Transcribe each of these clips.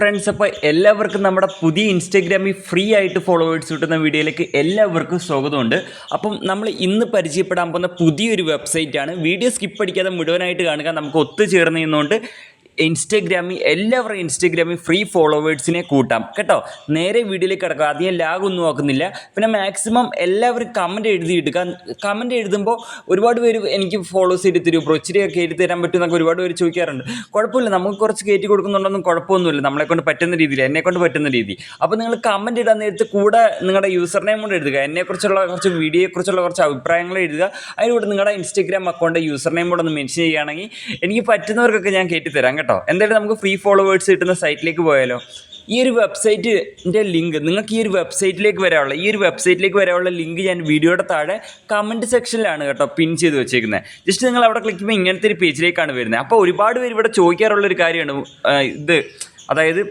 Friends, അപ്പോൾ എല്ലാവർക്കും നമ്മുടെ പുതിയ ഇൻസ്റ്റാഗ്രാമിൽ ഫ്രീ ആയിട്ട് ഫോളോവേഴ്സ് കിട്ടുന്ന വീഡിയോയിലേക്ക് എല്ലാവർക്കും സ്വാഗതമുണ്ട്. അപ്പം നമ്മൾ ഇന്ന് പരിചയപ്പെടാൻ പോകുന്ന പുതിയൊരു വെബ്സൈറ്റാണ്. വീഡിയോ സ്കിപ്പ് അടിക്കാതെ മുഴുവനായിട്ട് കാണുക. നമുക്ക് ഒത്തുചേർന്ന് നിന്നുകൊണ്ട് എല്ലാവരും ഇൻസ്റ്റാഗ്രാമിൽ ഫ്രീ ഫോളോവേഴ്സിനെ കൂട്ടാം കേട്ടോ. നേരെ വീഡിയോയിലേക്ക് കിടക്കുക. അധികം ലാഗൊന്നും നോക്കുന്നില്ല. പിന്നെ മാക്സിമം എല്ലാവരും കമൻറ്റ് എഴുതിയിടുക. കമൻറ്റ് എഴുതുമ്പോൾ ഒരുപാട് പേര് എനിക്ക് ഫോളോസ് ചെയ്ത് തരും, ബ്രോ ഇച്ചിരിയൊക്കെ എഴുതി തരാൻ പറ്റുമെന്നൊക്കെ ഒരുപാട് പേര് ചോദിക്കാറുണ്ട്. കുഴപ്പമില്ല, നമുക്ക് കുറച്ച് കയറ്റി കൊടുക്കുന്നുണ്ടൊന്നും കുഴപ്പമൊന്നുമില്ല. നമ്മളെക്കൊണ്ട് പറ്റുന്ന രീതിയിൽ, എന്നെക്കൊണ്ട് പറ്റുന്ന രീതി. അപ്പോൾ നിങ്ങൾ കമൻറ്റ് ഇടാൻ നേരത്ത് കൂടെ നിങ്ങളുടെ യൂസർ നെയിം കൊണ്ട് എഴുതുക. എന്നെക്കുറിച്ചുള്ള കുറച്ച് വീഡിയോയെക്കുറിച്ചുള്ള കുറച്ച് അഭിപ്രായങ്ങൾ എഴുതുക. അതിലൂടെ നിങ്ങളുടെ ഇൻസ്റ്റാഗ്രാം അക്കൗണ്ട് യൂസർ നെയിം കൂടെ ഒന്ന് മെൻഷൻ ചെയ്യുകയാണെങ്കിൽ എനിക്ക് പറ്റുന്നവർക്കൊക്കെ ഞാൻ കയറ്റി തരാം കേട്ടോ. എന്തായാലും നമുക്ക് ഫ്രീ ഫോളോവേഴ്സ് കിട്ടുന്ന സൈറ്റിലേക്ക് പോയാലോ. ഈ ഒരു വെബ്സൈറ്റിൻ്റെ ലിങ്ക് നിങ്ങൾക്ക് ഈ ഒരു വെബ്സൈറ്റിലേക്ക് വരാനുള്ള ലിങ്ക് ഞാൻ വീഡിയോയുടെ താഴെ കമൻറ്റ് സെക്ഷനിലാണ് കേട്ടോ പിൻ ചെയ്ത് വെച്ചേക്കുന്നത്. ജസ്റ്റ് നിങ്ങൾ അവിടെ ക്ലിക്ക് ചെയ്യുമ്പോൾ ഇങ്ങനത്തെ ഒരു പേജിലേക്കാണ് വരുന്നത്. അപ്പോൾ ഒരുപാട് പേര് ഇവിടെ ചോദിക്കാറുള്ളൊരു കാര്യമാണ് ഇത്, അതായത്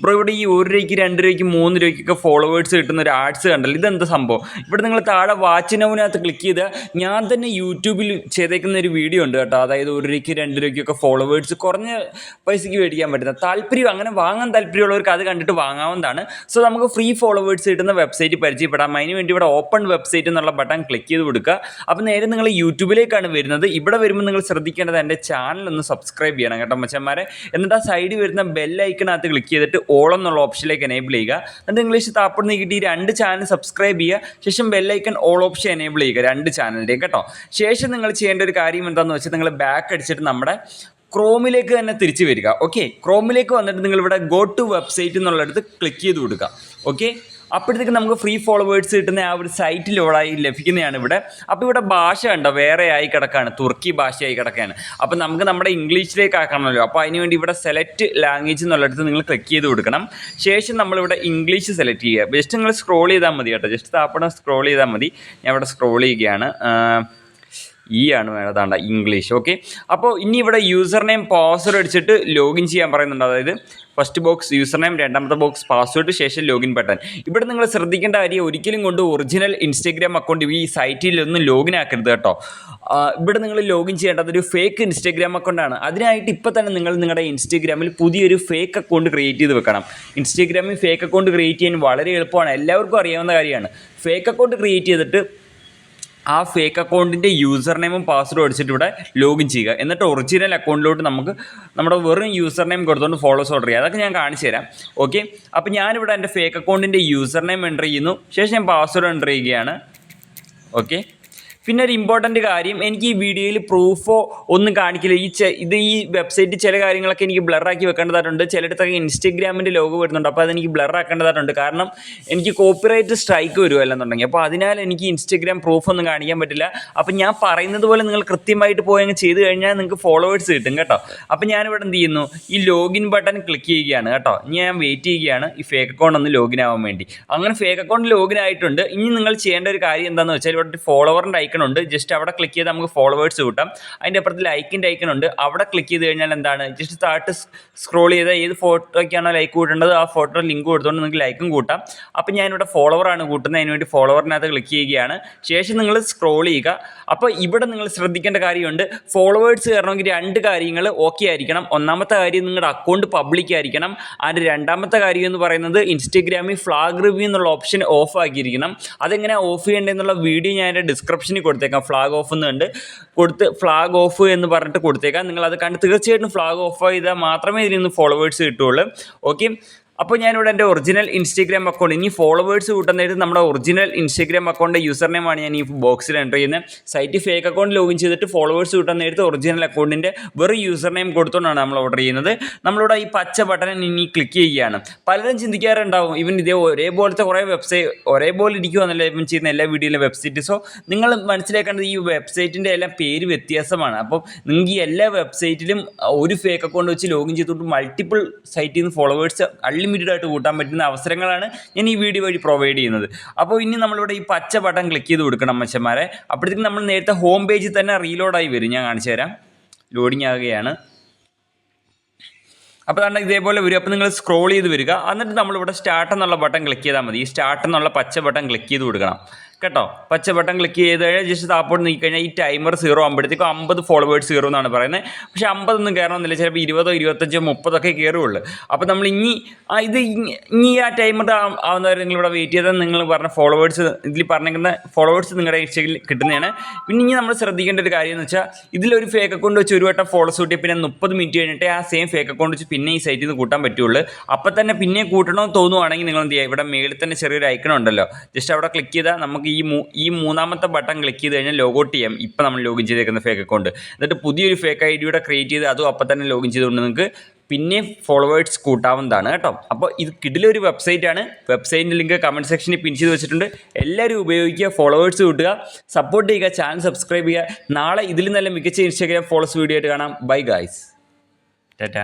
ബ്രോ ഇവിടെ ഈ 1 രൂപയ്ക്ക് 2 രൂപയ്ക്ക് 3 രൂപയ്ക്കൊക്കെ ഫോളോവേഴ്സ് കിട്ടുന്ന ഒരു ആഡ്സ് കണ്ടല്ലോ, ഇതെന്താ സംഭവം? ഇവിടെ നിങ്ങൾ താഴെ വാച്ച് നൗവിനകത്ത് ക്ലിക്ക് ചെയ്താൽ ഞാൻ തന്നെ യൂട്യൂബിൽ ചെയ്തേക്കുന്ന ഒരു വീഡിയോ ഉണ്ട് കേട്ടോ. അതായത് 1 രൂപയ്ക്ക് 2 രൂപയ്ക്കൊക്കെ ഫോളോവേഴ്സ് കുറഞ്ഞ പൈസയ്ക്ക് മേടിക്കാൻ പറ്റുന്ന അങ്ങനെ വാങ്ങാൻ താല്പര്യമുള്ളവർക്ക് അത് കണ്ടിട്ട് വാങ്ങാവുന്നതാണ്. സോ നമുക്ക് ഫ്രീ ഫോളോവേഴ്സ് കിട്ടുന്ന വെബ്സൈറ്റ് പരിചയപ്പെടാം. അതിന് വേണ്ടി ഇവിടെ ഓപ്പൺ വെബ്സൈറ്റ് എന്നുള്ള ബട്ടൺ ക്ലിക്ക് ചെയ്ത് കൊടുക്കുക. അപ്പോൾ നേരെ നിങ്ങൾ യൂട്യൂബിലേക്കാണ് വരുന്നത്. ഇവിടെ വരുമ്പോൾ നിങ്ങൾ ശ്രദ്ധിക്കേണ്ടത് എൻ്റെ ചാനൽ ഒന്ന് സബ്സ്ക്രൈബ് ചെയ്യണം കേട്ടോ മച്ചന്മാരെ. എന്നിട്ട് ആ സൈഡിൽ വരുന്ന ബെൽ ഐക്കണകത്ത് ക്ലിക്ക് ചെയ്തിട്ട് ഓൾ എന്നുള്ള ഓപ്ഷനിലേക്ക് എനേബിൾ ചെയ്യുക. എന്നിട്ട് ഇംഗ്ലീഷ് താപ്പുറത്ത് നീക്കിയിട്ട് ഈ 2 ചാനൽ സബ്സ്ക്രൈബ് ചെയ്യുക. ശേഷം ബെല്ലൈക്കൺ ഓൾ ഓപ്ഷൻ എനേബിൾ ചെയ്യുക 2 ചാനലിൻ്റെയും കേട്ടോ. ശേഷം നിങ്ങൾ ചെയ്യേണ്ട ഒരു കാര്യം എന്താണെന്ന് വെച്ചാൽ നിങ്ങൾ ബാക്ക് അടിച്ചിട്ട് നമ്മുടെ ക്രോമിലേക്ക് തന്നെ തിരിച്ച് വരിക. ഓക്കെ, ക്രോമിലേക്ക് വന്നിട്ട് നിങ്ങളിവിടെ ഗോ ടു വെബ്സൈറ്റ് എന്നുള്ളിടത്ത് ക്ലിക്ക് ചെയ്ത് കൊടുക്കുക. ഓക്കെ, അപ്പോഴത്തേക്ക് നമുക്ക് ഫ്രീ ഫോളോവേഴ്സ് കിട്ടുന്ന ആ ഒരു സൈറ്റിൽ ഇവിടെ ലഭിക്കുന്നതാണ് ഇവിടെ. അപ്പോൾ ഇവിടെ ഭാഷ കണ്ടോ വേറെ ആയി കിടക്കുകയാണ്, തുർക്കി ഭാഷയായി കിടക്കുകയാണ്. അപ്പോൾ നമുക്ക് നമ്മുടെ ഇംഗ്ലീഷിലേക്ക് ആക്കണമല്ലോ. അപ്പോൾ അതിനുവേണ്ടി ഇവിടെ സെലക്ട് ലാംഗ്വേജ് എന്നുള്ളിടത്ത് നിങ്ങൾ ക്ലിക്ക് ചെയ്ത് കൊടുക്കണം. ശേഷം നമ്മളിവിടെ ഇംഗ്ലീഷ് സെലക്ട് ചെയ്യുക. ജസ്റ്റ് നിങ്ങൾ സ്ക്രോൾ ചെയ്താൽ മതി കേട്ടോ. ജസ്റ്റ് താപ്പണം സ്ക്രോൾ ചെയ്താൽ മതി. ഞാൻ ഇവിടെ സ്ക്രോൾ ചെയ്യുകയാണ്. ആണ് വേണ്ടതാണ്ട ഇംഗ്ലീഷ്. ഓക്കെ, അപ്പോൾ ഇനി ഇവിടെ യൂസർ നെയിം പാസ്വേഡ് അടിച്ചിട്ട് ലോഗിൻ ചെയ്യാൻ പറയുന്നുണ്ട്. അതായത് ഫസ്റ്റ് ബോക്സ് യൂസർ നെയിം, രണ്ടാമത്തെ ബോക്സ് പാസ്വേഡ്, ശേഷം ലോഗിൻ ബട്ടൺ. ഇവിടെ നിങ്ങൾ ശ്രദ്ധിക്കേണ്ട കാര്യം, ഒരിക്കലും കൊണ്ട് ഒറിജിനൽ ഇൻസ്റ്റാഗ്രാം അക്കൗണ്ട് ഈ സൈറ്റിലൊന്നും ലോഗിൻ ആക്കരുത് കേട്ടോ. ഇവിടെ നിങ്ങൾ ലോഗിൻ ചെയ്യേണ്ടത് ഒരു ഫേക്ക് ഇൻസ്റ്റാഗ്രാം അക്കൗണ്ടാണ്. അതിനായിട്ട് ഇപ്പോൾ തന്നെ നിങ്ങൾ നിങ്ങളുടെ ഇൻസ്റ്റാഗ്രാമിൽ പുതിയൊരു ഫേക്ക് അക്കൗണ്ട് ക്രിയേറ്റ് ചെയ്ത് വെക്കണം. ഇൻസ്റ്റാഗ്രാമിൽ ഫേക്ക് അക്കൗണ്ട് ക്രിയേറ്റ് ചെയ്യാൻ വളരെ എളുപ്പമാണ്, എല്ലാവർക്കും അറിയാവുന്ന കാര്യമാണ്. ഫേക്ക് അക്കൗണ്ട് ക്രിയേറ്റ് ചെയ്തിട്ട് ആ ഫേക്ക് അക്കൗണ്ടിൻ്റെ യൂസർ നെയിമും പാസ്വേഡും അടിച്ചിട്ട് ഇവിടെ ലോഗിൻ ചെയ്യുക. എന്നിട്ട് ഒറിജിനൽ അക്കൗണ്ടിലോട്ട് നമുക്ക് നമ്മുടെ വെറും യൂസർ നെയിം കൊടുത്തുകൊണ്ട് ഫോളോസ് ഓർഡർ ചെയ്യുക. അതൊക്കെ ഞാൻ കാണിച്ചു തരാം. ഓക്കെ, അപ്പോൾ ഞാനിവിടെ എൻ്റെ ഫേക്ക് അക്കൗണ്ടിൻ്റെ യൂസർ നെയിം എൻ്റർ ചെയ്യുന്നു. ശേഷം ഞാൻ പാസ്വേഡ് എൻ്റർ ചെയ്യുകയാണ്. ഓക്കെ, പിന്നെ ഒരു ഇമ്പോർട്ടൻ്റ് കാര്യം, എനിക്ക് ഈ വീഡിയോയിൽ പ്രൂഫോ ഒന്നും കാണിക്കില്ല. ഈ വെബ്സൈറ്റ് ചില കാര്യങ്ങളൊക്കെ എനിക്ക് ബ്ലറാക്കി വെക്കേണ്ടതായിട്ടുണ്ട്. ചിലയിടത്തൊക്കെ ഇൻസ്റ്റാഗ്രാമിൻ്റെ ലോഗോ വരുന്നുണ്ട്. അപ്പോൾ അതെനിക്ക് ബ്ലറാക്കേണ്ടതായിട്ടുണ്ട്. കാരണം എനിക്ക് കോപ്പിറൈറ്റ് സ്ട്രൈക്ക് വരുമല്ലെന്നുണ്ടെങ്കിൽ. അപ്പോൾ അതിനാൽ എനിക്ക് ഇൻസ്റ്റാഗ്രാം പ്രൂഫൊന്നും കാണിക്കാൻ പറ്റില്ല. അപ്പോൾ ഞാൻ പറയുന്നത് പോലെ നിങ്ങൾ കൃത്യമായിട്ട് പോയി അങ്ങ് ചെയ്ത് കഴിഞ്ഞാൽ നിങ്ങൾക്ക് ഫോളോവേഴ്സ് കിട്ടും കേട്ടോ. അപ്പോൾ ഞാനിവിടെ എന്ത് ചെയ്യുന്നു, ഈ ലോഗിൻ ബട്ടൺ ക്ലിക്ക് ചെയ്യുകയാണ് കേട്ടോ. ഇനി ഞാൻ വെയിറ്റ് ചെയ്യുകയാണ് ഈ ഫേക്ക് അക്കൗണ്ട് ഒന്ന് ലോഗിൻ ആവാൻ വേണ്ടി. അങ്ങനെ ഫേക്ക് അക്കൗണ്ട് ലോഗിൻ ആയിട്ടുണ്ട്. ഇനി നിങ്ങൾ ചെയ്യേണ്ട ഒരു കാര്യം എന്താണെന്ന് വെച്ചാൽ, ഇവിടെ ഫോളോവറിൻ്റെ ഐക്കൺ ഉണ്ട്. ജസ്റ്റ് അവിടെ ക്ലിക്ക് ചെയ്ത് നമുക്ക് ഫോളോവേഴ്സ് കൂട്ടാം. അതിൻ്റെ അപ്പുറത്ത് ലൈക്കിൻ്റെ ഐക്കൺ ഉണ്ട്. അവിടെ ക്ലിക്ക് ചെയ്ത് കഴിഞ്ഞാൽ എന്താണ്, ജസ്റ്റ് താഴോട്ട് സ്ക്രോൾ ചെയ്താൽ ഏത് ഫോട്ടോയ്ക്കാണോ ലൈക്ക് കൂട്ടേണ്ടത് ആ ഫോട്ടോ ലിങ്ക് കൊടുത്തുകൊണ്ട് നിങ്ങൾക്ക് ലൈക്കും കൂട്ടാം. അപ്പം ഞാനിവിടെ ഫോളോവറാണ് കൂട്ടുന്നത്. അതിന് വേണ്ടി ഫോളോവറിനകത്ത് ക്ലിക്ക് ചെയ്യുകയാണ്. ശേഷം നിങ്ങൾ സ്ക്രോൾ ചെയ്യുക. അപ്പോൾ ഇവിടെ നിങ്ങൾ ശ്രദ്ധിക്കേണ്ട കാര്യമുണ്ട്. ഫോളോവേഴ്സ് കയറണമെങ്കിൽ 2 കാര്യങ്ങൾ ഓക്കെ ആയിരിക്കണം. ഒന്നാമത്തെ കാര്യം, നിങ്ങളുടെ അക്കൗണ്ട് പബ്ലിക് ആയിരിക്കണം. അതിൻ്റെ രണ്ടാമത്തെ കാര്യം എന്ന് പറയുന്നത്, ഇൻസ്റ്റാഗ്രാമിൽ ഫ്ലാഗ് റിവ്യൂ എന്നുള്ള ഓപ്ഷൻ ഓഫ് ആക്കിയിരിക്കണം. അതെങ്ങനെ ഓഫ് ചെയ്യേണ്ടതെന്നുള്ള വീഡിയോ ഞാൻ എൻ്റെ ഡിസ്ക്രിപ്ഷനിൽ കൊടുത്തേക്കാം. ഫ്ലാഗ് ഓഫ് എന്ന് ഫ്ലാഗ് ഓഫ് എന്ന് പറഞ്ഞിട്ട് കൊടുത്തേക്കാം. നിങ്ങളത് കണ്ട് തീർച്ചയായിട്ടും ഫ്ലാഗ് ഓഫ് ചെയ്താൽ മാത്രമേ ഇതിൽ നിന്ന് ഫോളോവേഴ്സ് കിട്ടുള്ളൂ. ഓക്കെ, അപ്പോൾ ഞാനിവിടെ എൻ്റെ ഒറിജിനൽ ഇൻസ്റ്റാഗ്രാം അക്കൗണ്ട്, ഇനി ഫോളോവേഴ്സ് കൂട്ടുന്നതായിട്ട് നമ്മുടെ ഒറിജിനൽ ഇൻസ്റ്റാഗ്രാം അക്കൗണ്ട് യൂസർ നെയിമാണ് ഞാൻ ഈ ബോക്സിൽ എൻ്റർ ചെയ്യുന്നത്. സൈറ്റ് ഫേക്ക് അക്കൗണ്ട് ലോഗിൻ ചെയ്തിട്ട് ഫോളോവേഴ്സ് കൂട്ടാൻ നേരത്തെ ഒറിജിനൽ അക്കൗണ്ടിൻ്റെ വെറും യൂസർ നെയിം കൊടുത്തുകൊണ്ടാണ് നമ്മൾ ഓർഡർ ചെയ്യുന്നത്. നമ്മളിവിടെ ഈ പച്ച ബട്ടൺ ഇനി ക്ലിക്ക് ചെയ്യുകയാണ്. പലരും ചിന്തിക്കാറുണ്ടാവും, ഇവൻ ഇതേ ഒരേപോലത്തെ കുറേ ഒരേപോലെ ഇരിക്കുമെന്നല്ല ഇവൻ ചെയ്യുന്ന എല്ലാ വീഡിയോയിലെ വെബ്സൈറ്റ്. സോ നിങ്ങൾ മനസ്സിലാക്കേണ്ടത് ഈ വെബ്സൈറ്റിൻ്റെ എല്ലാം പേര് വ്യത്യാസമാണ്. അപ്പോൾ നിങ്ങൾക്ക് ഈ എല്ലാ വെബ്സൈറ്റിലും ഒരു ഫേക്ക് അക്കൗണ്ട് വെച്ച് ലോഗിൻ ചെയ്തിട്ട് മൾട്ടിപ്പിൾ സൈറ്റിൽ നിന്ന് ഫോളോവേഴ്സ് അൺലിമിറ്റഡ് ആയിട്ട് കൂട്ടാൻ പറ്റുന്ന അവസരങ്ങളാണ് ഞാൻ ഈ വീഡിയോ വഴി പ്രൊവൈഡ് ചെയ്യുന്നത്. അപ്പോൾ ഇനി നമ്മളിവിടെ ഈ പച്ച ബട്ടൺ ക്ലിക്ക് ചെയ്ത് കൊടുക്കണം മച്ചന്മാരെ. അപ്പോഴത്തേക്കും നമ്മൾ നേരത്തെ ഹോം പേജിൽ തന്നെ റീലോഡായി വരും. ഞാൻ കാണിച്ചു തരാം. ലോഡിങ് ആകുകയാണ്. അപ്പോൾ തന്നെ ഇതേപോലെ വരും. അപ്പോൾ നിങ്ങൾ സ്ക്രോൾ ചെയ്ത് വരിക. എന്നിട്ട് നമ്മളിവിടെ സ്റ്റാർട്ട് എന്നുള്ള ബട്ടൺ ക്ലിക്ക് ചെയ്താൽ മതി. ഈ സ്റ്റാർട്ട് എന്നുള്ള പച്ച ബട്ടൺ ക്ലിക്ക് ചെയ്ത് കൊടുക്കണം. കേട്ടോ. പച്ച ബട്ടൺ ക്ലിക്ക് ചെയ്ത് കഴിഞ്ഞാൽ ജസ്റ്റ് താപ്പോട്ട് നീക്കി കഴിഞ്ഞാൽ ഈ ടൈമർ 0 ആകുമ്പോഴത്തേക്കും 50 ഫോളോവേഴ്സ് 0 എന്നാണ് പറയുന്നത്. പക്ഷേ 50 കയറണമെന്നില്ല, ചിലപ്പോൾ 20, 25, 30 കയറുള്ളൂ. അപ്പോൾ നമ്മൾ ഇനി ആ ടൈമർ ആവുന്നവരെ നിങ്ങളിവിടെ വെയിറ്റ് ചെയ്താൽ നിങ്ങൾ പറഞ്ഞ ഫോളോവേഴ്സ്, ഇതിൽ പറഞ്ഞിരിക്കുന്ന ഫോളോവേഴ്സ് നിങ്ങളുടെ ഇൻസ്റ്റയിൽ കിട്ടുന്നതാണ്. പിന്നെ ഇനി നമ്മൾ ശ്രദ്ധിക്കേണ്ട ഒരു കാര്യം എന്ന് വെച്ചാൽ, ഇതിലൊരു ഫേക്ക് അക്കൗണ്ട് വെച്ച് ഒരു വട്ടം ഫോളോസ് കൂട്ടി പിന്നെ 30 മിനിറ്റ് കഴിഞ്ഞിട്ട് ആ സെയിം ഫേക്ക് അക്കൗണ്ട് വെച്ച് പിന്നെ ഈ സൈറ്റിൽ നിന്ന് കൂട്ടാൻ പറ്റുള്ളൂ. അപ്പം തന്നെ പിന്നെ കൂട്ടണമെന്ന് തോന്നുവാണെങ്കിൽ നിങ്ങൾ എന്ത് ചെയ്യുക, ഇവിടെ മേളിൽ തന്നെ ചെറിയൊരു ഐക്കൺ ഉണ്ടല്ലോ, ജസ്റ്റ് അവിടെ ക്ലിക്ക് ചെയ്താൽ നമുക്ക് ഈ മൂന്നാമത്തെ ബട്ടൺ ക്ലിക്ക് ചെയ്ത് കഴിഞ്ഞാൽ ലോഗൗട്ട് ചെയ്യാം. ഇപ്പം നമ്മൾ ലോഗിൻ ചെയ്തേക്കുന്ന ഫേക്ക് അക്കൗണ്ട്. എന്നിട്ട് പുതിയൊരു ഫേക്ക് ഐ ഡിയുടെ ക്രിയേറ്റ് ചെയ്ത് അതും അപ്പം തന്നെ ലോഗിൻ ചെയ്തുകൊണ്ട് നിങ്ങൾക്ക് പിന്നെ ഫോളോവേഴ്സ് കൂട്ടാവുന്നതാണ് കേട്ടോ. അപ്പോൾ ഇത് കിടിലൊരു വെബ്സൈറ്റാണ്. വെബ്സൈറ്റിൻ്റെ ലിങ്ക് കമൻറ്റ് സെക്ഷനിൽ പിൻ ചെയ്ത് വെച്ചിട്ടുണ്ട്. എല്ലാവരും ഉപയോഗിക്കുക, ഫോളോവേഴ്സ് കൂട്ടുക, സപ്പോർട്ട് ചെയ്യുക, ചാനൽ സബ്സ്ക്രൈബ് ചെയ്യുക. നാളെ ഇതിൽ നല്ല മികച്ച ഇൻസ്റ്റാഗ്രാം ഫോളോസ് വീഡിയോ ആയിട്ട് കാണാം. Bye guys, Tata.